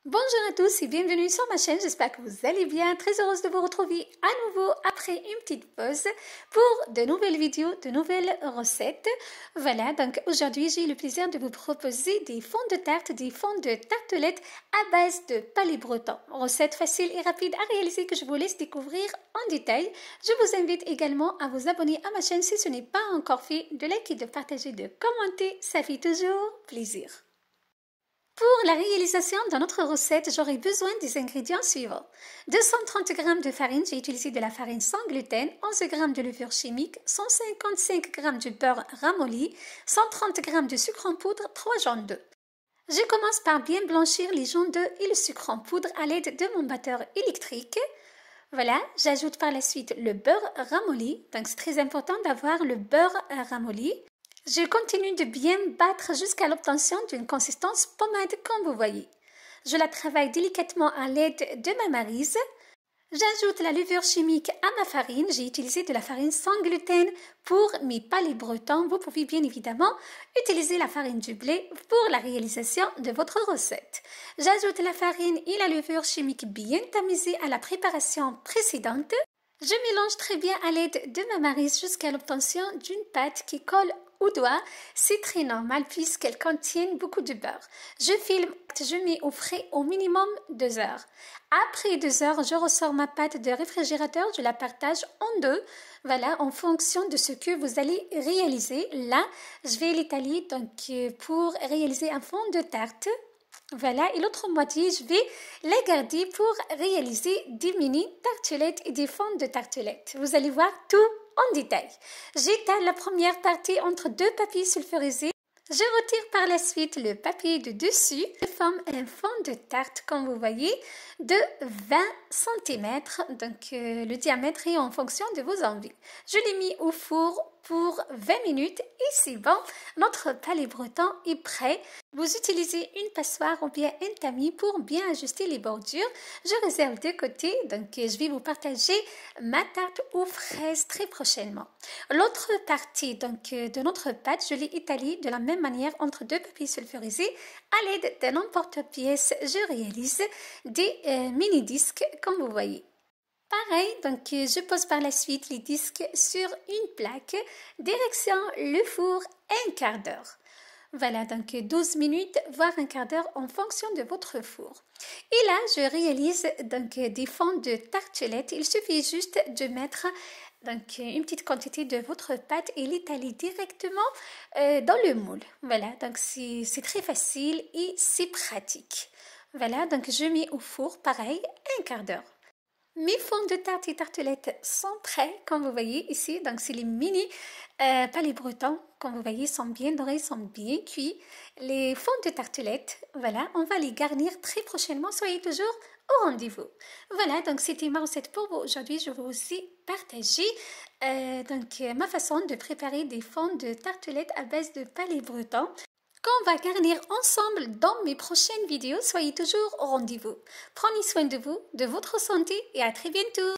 Bonjour à tous et bienvenue sur ma chaîne, j'espère que vous allez bien, très heureuse de vous retrouver à nouveau après une petite pause pour de nouvelles vidéos, de nouvelles recettes. Voilà, donc aujourd'hui j'ai le plaisir de vous proposer des fonds de tarte, des fonds de tartelettes à base de palais breton. Recette facile et rapide à réaliser que je vous laisse découvrir en détail. Je vous invite également à vous abonner à ma chaîne si ce n'est pas encore fait, de liker, de partager, de commenter, ça fait toujours plaisir. Pour la réalisation de notre recette, j'aurai besoin des ingrédients suivants. 230 g de farine, j'ai utilisé de la farine sans gluten, 11 g de levure chimique, 155 g de beurre ramolli, 130 g de sucre en poudre, 3 jaunes d'œufs. Je commence par bien blanchir les jaunes d'œufs et le sucre en poudre à l'aide de mon batteur électrique. Voilà, j'ajoute par la suite le beurre ramolli, donc c'est très important d'avoir le beurre ramolli. Je continue de bien battre jusqu'à l'obtention d'une consistance pommade comme vous voyez. Je la travaille délicatement à l'aide de ma maryse. J'ajoute la levure chimique à ma farine. J'ai utilisé de la farine sans gluten pour mes palais bretons. Vous pouvez bien évidemment utiliser la farine du blé pour la réalisation de votre recette. J'ajoute la farine et la levure chimique bien tamisée à la préparation précédente. Je mélange très bien à l'aide de ma maryse jusqu'à l'obtention d'une pâte qui colle au doigt. C'est très normal puisqu'elle contient beaucoup de beurre. Je filme, je mets au frais au minimum 2 heures. Après 2 heures, je ressors ma pâte de réfrigérateur, je la partage en deux. Voilà, en fonction de ce que vous allez réaliser. Là, je vais l'étaler donc pour réaliser un fond de tarte. Voilà, et l'autre moitié, je vais la garder pour réaliser des mini tartelettes et des fonds de tartelettes. Vous allez voir tout en détail. J'étale la première partie entre deux papiers sulfurisés. Je retire par la suite le papier de dessus. Je forme un fond de tarte, comme vous voyez, de 20 cm. Donc, le diamètre est en fonction de vos envies. Je l'ai mis au four pour 20 minutes et c'est bon. Notre palais breton est prêt. Vous utilisez une passoire ou bien un tamis pour bien ajuster les bordures. Je réserve de côté, donc je vais vous partager ma tarte aux fraises très prochainement. L'autre partie donc de notre pâte, je l'ai étalée de la même manière entre deux papiers sulfurisés. À l'aide d'un emporte-pièce, je réalise des mini-disques comme vous voyez. Pareil, donc je pose par la suite les disques sur une plaque, direction le four, un quart d'heure. Voilà, donc 12 minutes, voire un quart d'heure en fonction de votre four. Et là, je réalise donc des fonds de tartelettes. Il suffit juste de mettre donc une petite quantité de votre pâte et l'étaler directement dans le moule. Voilà, donc c'est très facile et c'est pratique. Voilà, donc je mets au four, pareil, un quart d'heure. Mes fonds de tarte et tartelettes sont prêts, comme vous voyez ici. Donc, c'est les mini palais bretons. Comme vous voyez, sont bien dorés, sont bien cuits. Les fonds de tartelettes, voilà, on va les garnir très prochainement. Soyez toujours au rendez-vous. Voilà, donc c'était ma recette pour vous aujourd'hui. Je vais aussi partager ma façon de préparer des fonds de tartelettes à base de palais bretons qu'on va garnir ensemble dans mes prochaines vidéos. Soyez toujours au rendez-vous. Prenez soin de vous, de votre santé et à très bientôt.